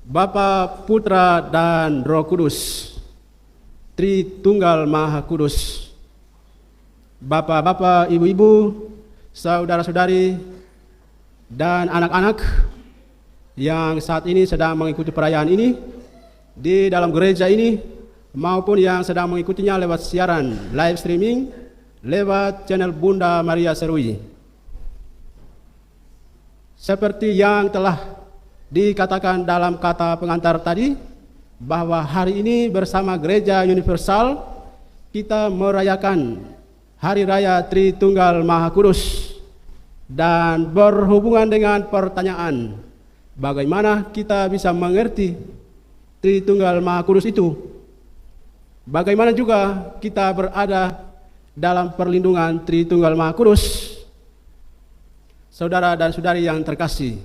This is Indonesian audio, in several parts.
Bapa, Putra, dan Roh Kudus, Tritunggal Maha Kudus. Bapak-bapak, ibu-ibu, saudara-saudari, dan anak-anak yang saat ini sedang mengikuti perayaan ini di dalam gereja ini, maupun yang sedang mengikutinya lewat siaran live streaming lewat channel Bunda Maria Serui. Seperti yang telah dikatakan dalam kata pengantar tadi, bahwa hari ini bersama Gereja Universal kita merayakan Hari Raya Tritunggal Maha Kudus, dan berhubungan dengan pertanyaan bagaimana kita bisa mengerti Tritunggal Maha Kudus itu, bagaimana juga kita berada dalam perlindungan Tritunggal Maha Kudus. Saudara dan saudari yang terkasih,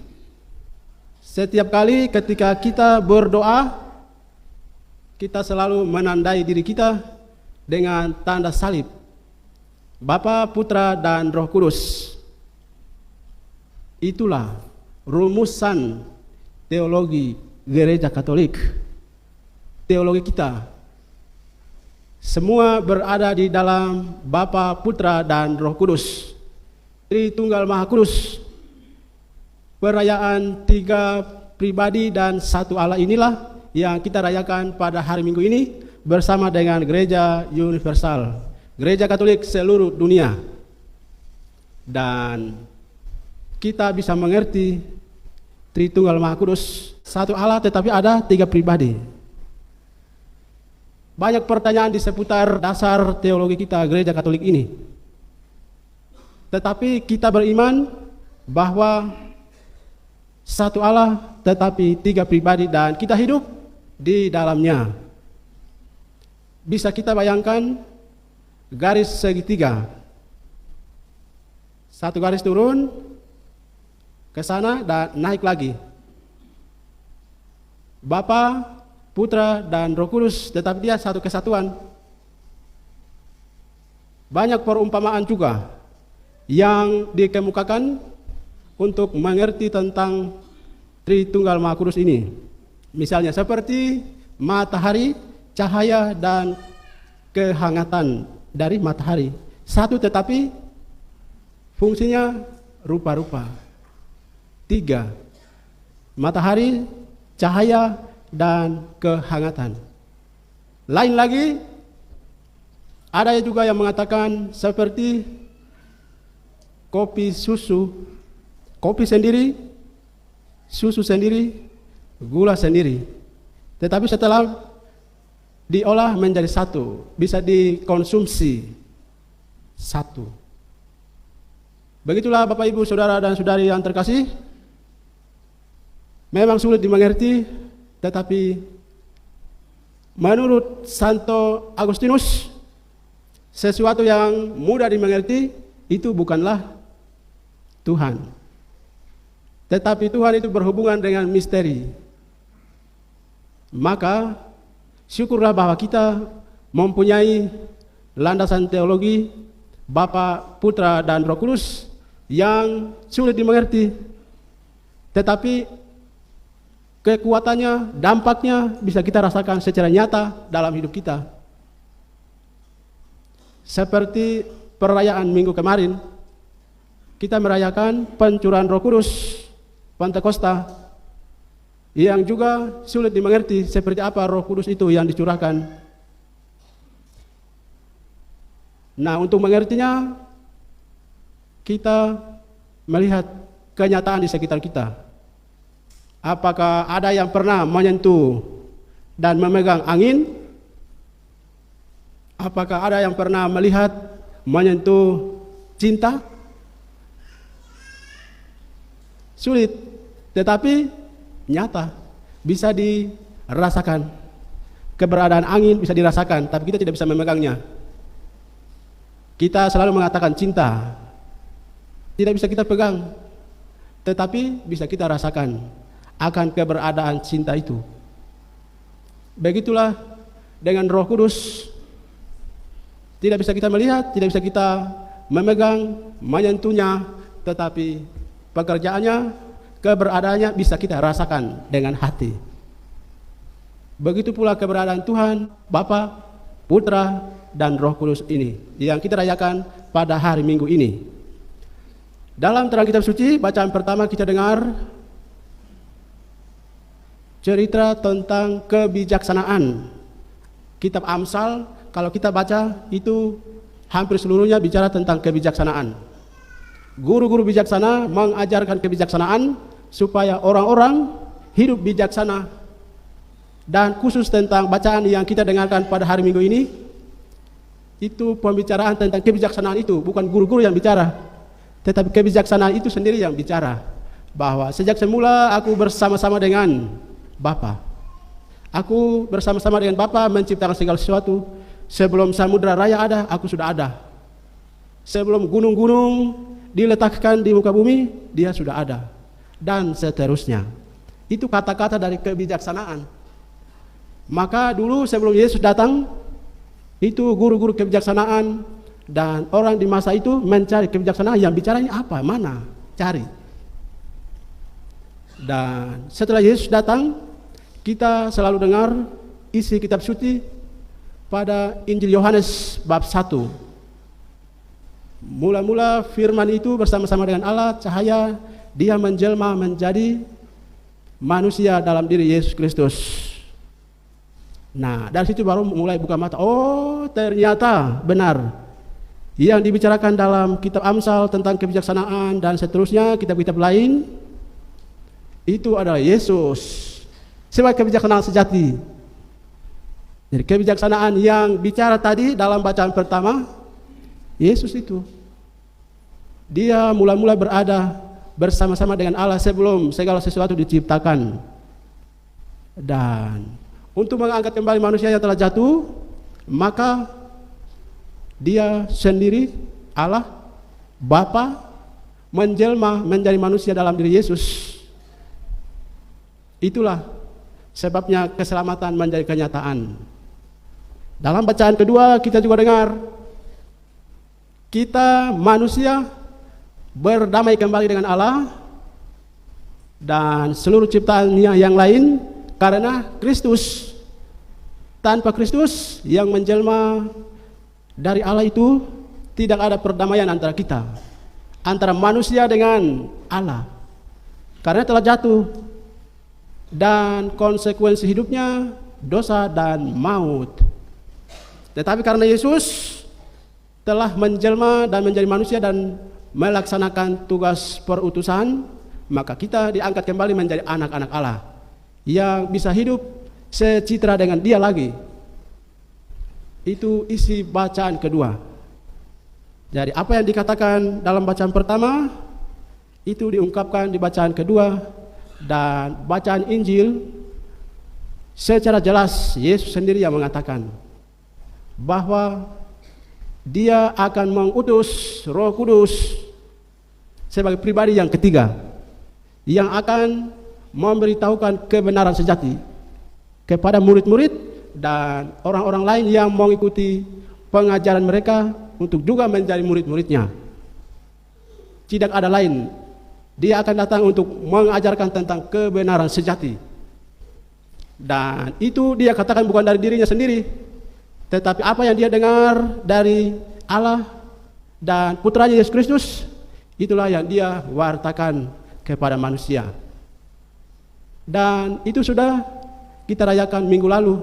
setiap kali ketika kita berdoa, kita selalu menandai diri kita dengan tanda salib Bapa, Putra, dan Roh Kudus. Itulah rumusan teologi Gereja Katolik. Teologi kita semua berada di dalam Bapa, Putra, dan Roh Kudus, Tritunggal Maha Kudus. Perayaan tiga pribadi dan satu Allah inilah yang kita rayakan pada hari Minggu ini bersama dengan Gereja Universal, Gereja Katolik seluruh dunia. Dan kita bisa mengerti Tritunggal Maha Kudus, satu Allah tetapi ada tiga pribadi. Banyak pertanyaan di seputar dasar teologi kita Gereja Katolik ini. Tetapi kita beriman bahwa satu Allah tetapi tiga pribadi, dan kita hidup di dalamnya. Bisa kita bayangkan garis segitiga, satu garis turun ke sana dan naik lagi. Bapa, Putra, dan Roh Kudus, tetapi dia satu kesatuan. Banyak perumpamaan juga yang dikemukakan untuk mengerti tentang Tritunggal Maha Kudus ini. Misalnya seperti matahari, cahaya, dan kehangatan dari matahari. Satu tetapi fungsinya rupa-rupa. Tiga: matahari, cahaya, dan kehangatan. Lain lagi, ada juga yang mengatakan seperti kopi susu. Kopi sendiri, susu sendiri, gula sendiri. Tetapi setelah diolah menjadi satu, bisa dikonsumsi satu. Begitulah Bapak Ibu, Saudara dan Saudari yang terkasih. Memang sulit dimengerti, tetapi menurut Santo Agustinus, sesuatu yang mudah dimengerti itu bukanlah Tuhan. Tetapi Tuhan itu berhubungan dengan misteri. Maka syukurlah bahwa kita mempunyai landasan teologi Bapa, Putra, dan Roh Kudus yang sulit dimengerti, tetapi kekuatannya, dampaknya bisa kita rasakan secara nyata dalam hidup kita. Seperti perayaan minggu kemarin, kita merayakan pencurahan Roh Kudus Pentakosta, yang juga sulit dimengerti seperti apa Roh Kudus itu yang dicurahkan. Nah, untuk mengertinya kita melihat kenyataan di sekitar kita. Apakah ada yang pernah menyentuh dan memegang angin? Apakah ada yang pernah melihat menyentuh cinta? Sulit, tetapi nyata, bisa dirasakan. Keberadaan angin bisa dirasakan, tapi kita tidak bisa memegangnya. Kita selalu mengatakan cinta, tidak bisa kita pegang, tetapi bisa kita rasakan akan keberadaan cinta itu. Begitulah dengan Roh Kudus, tidak bisa kita melihat, tidak bisa kita memegang, menyentuhnya, tetapi pekerjaannya, keberadaannya bisa kita rasakan dengan hati. Begitu pula keberadaan Tuhan, Bapa, Putra, dan Roh Kudus ini yang kita rayakan pada hari Minggu ini. Dalam terang kitab suci, bacaan pertama kita dengar cerita tentang kebijaksanaan. Kitab Amsal, kalau kita baca itu hampir seluruhnya bicara tentang kebijaksanaan. Guru-guru bijaksana mengajarkan kebijaksanaan supaya orang-orang hidup bijaksana. Dan khusus tentang bacaan yang kita dengarkan pada hari Minggu ini, itu pembicaraan tentang kebijaksanaan itu, bukan guru-guru yang bicara, tetapi kebijaksanaan itu sendiri yang bicara. Bahwa sejak semula aku bersama-sama dengan Bapa. Aku bersama-sama dengan Bapa menciptakan segala sesuatu. Sebelum samudra raya ada, aku sudah ada. Sebelum gunung-gunung diletakkan di muka bumi, dia sudah ada. Dan seterusnya. Itu kata-kata dari kebijaksanaan. Maka dulu sebelum Yesus datang, itu guru-guru kebijaksanaan dan orang di masa itu mencari kebijaksanaan yang bicaranya apa, mana, cari. Dan setelah Yesus datang, kita selalu dengar isi kitab suci pada Injil Yohanes bab 1. Mula-mula firman itu bersama-sama dengan Allah, cahaya, dia menjelma menjadi manusia dalam diri Yesus Kristus. Nah, dari situ baru mulai buka mata. Oh, ternyata benar yang dibicarakan dalam kitab Amsal tentang kebijaksanaan dan seterusnya, kitab-kitab lain, itu adalah Yesus sebagai kebijaksanaan sejati. Jadi kebijaksanaan yang bicara tadi dalam bacaan pertama, Yesus itu dia mula-mula berada bersama-sama dengan Allah sebelum segala sesuatu diciptakan. Dan untuk mengangkat kembali manusia yang telah jatuh, maka dia sendiri, Allah, Bapa, menjelma menjadi manusia dalam diri Yesus. Itulah sebabnya keselamatan menjadi kenyataan. Dalam bacaan kedua kita juga dengar, kita manusia berdamai kembali dengan Allah dan seluruh ciptaannya yang lain karena Kristus. Tanpa Kristus yang menjelma dari Allah itu, tidak ada perdamaian antara kita, antara manusia dengan Allah, karena telah jatuh. Dan konsekuensi hidupnya dosa dan maut. Tetapi karena Yesus telah menjelma dan menjadi manusia dan melaksanakan tugas perutusan, maka kita diangkat kembali menjadi anak-anak Allah yang bisa hidup secitra dengan dia lagi. Itu isi bacaan kedua. Jadi apa yang dikatakan dalam bacaan pertama itu diungkapkan di bacaan kedua. Dan bacaan Injil secara jelas Yesus sendiri yang mengatakan bahwa dia akan mengutus Roh Kudus sebagai pribadi yang ketiga yang akan memberitahukan kebenaran sejati kepada murid-murid dan orang-orang lain yang mengikuti pengajaran mereka untuk juga menjadi murid-muridnya. Tidak ada lain. Dia akan datang untuk mengajarkan tentang kebenaran sejati. Dan itu dia katakan bukan dari dirinya sendiri, tetapi apa yang dia dengar dari Allah dan putranya Yesus Kristus, itulah yang dia wartakan kepada manusia. Dan itu sudah kita rayakan minggu lalu,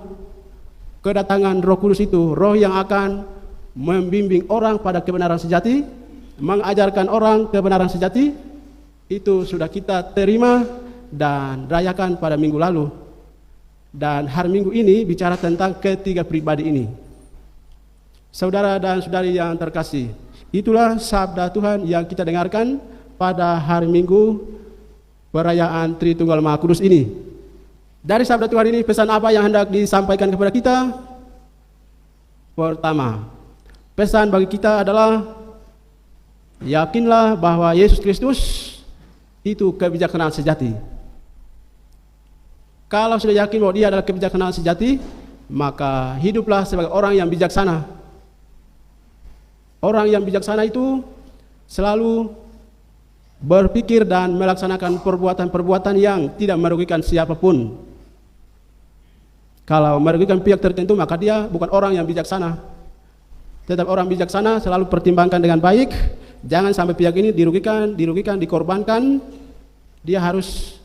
kedatangan Roh Kudus itu, Roh yang akan membimbing orang pada kebenaran sejati, mengajarkan orang kebenaran sejati. Itu sudah kita terima dan rayakan pada minggu lalu. Dan hari Minggu ini bicara tentang ketiga pribadi ini. Saudara dan saudari yang terkasih, itulah sabda Tuhan yang kita dengarkan pada hari Minggu perayaan Tritunggal Maha Kudus ini. Dari sabda Tuhan ini, pesan apa yang hendak disampaikan kepada kita? Pertama, pesan bagi kita adalah yakinlah bahwa Yesus Kristus itu kebijaksanaan sejati. Kalau sudah yakin bahwa dia adalah kebijaksanaan sejati, maka hiduplah sebagai orang yang bijaksana. Orang yang bijaksana itu selalu berpikir dan melaksanakan perbuatan-perbuatan yang tidak merugikan siapapun. Kalau merugikan pihak tertentu, maka dia bukan orang yang bijaksana. Tetap orang bijaksana selalu pertimbangkan dengan baik. Jangan sampai pihak ini dirugikan, dikorbankan. Dia harus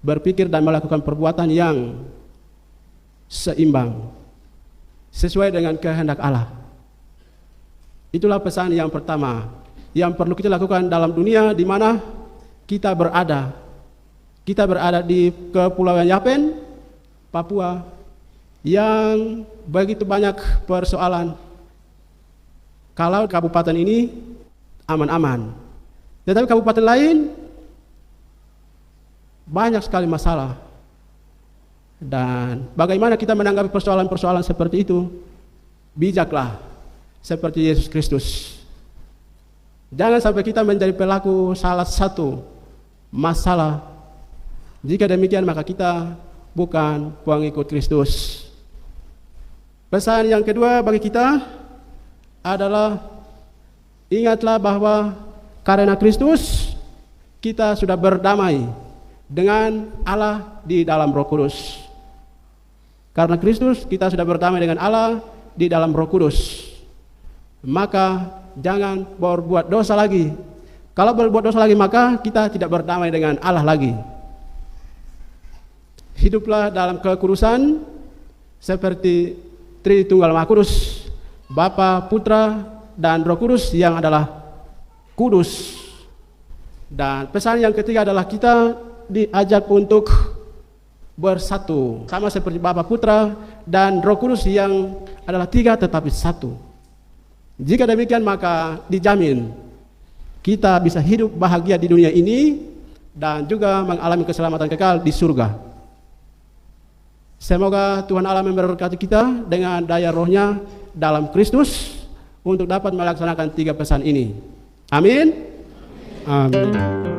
berpikir dan melakukan perbuatan yang seimbang, sesuai dengan kehendak Allah. Itulah pesan yang pertama yang perlu kita lakukan dalam dunia di mana kita berada. Kita berada di Kepulauan Yapen, Papua, yang begitu banyak persoalan. Kalau kabupaten ini aman-aman, tetapi kabupaten lain banyak sekali masalah. Dan bagaimana kita menanggapi persoalan-persoalan seperti itu? Bijaklah seperti Yesus Kristus. Jangan sampai kita menjadi pelaku salah satu masalah. Jika demikian, maka kita bukan pengikut Kristus. Pesan yang kedua bagi kita adalah, ingatlah bahwa karena Kristus kita sudah berdamai dengan Allah di dalam Roh Kudus. Karena Kristus kita sudah berdamai dengan Allah di dalam Roh Kudus. Maka jangan berbuat dosa lagi. Kalau berbuat dosa lagi, maka kita tidak berdamai dengan Allah lagi. Hiduplah dalam kekudusan seperti Tritunggal Maha Kudus, Bapa, Putra, dan Roh Kudus yang adalah kudus. Dan pesan yang ketiga adalah kita diajak untuk bersatu, sama seperti Bapa, Putra, dan Roh Kudus yang adalah tiga tetapi satu. Jika demikian, maka dijamin kita bisa hidup bahagia di dunia ini dan juga mengalami keselamatan kekal di surga. Semoga Tuhan Allah memberkati kita dengan daya Roh-Nya dalam Kristus untuk dapat melaksanakan tiga pesan ini. Amin. Amin.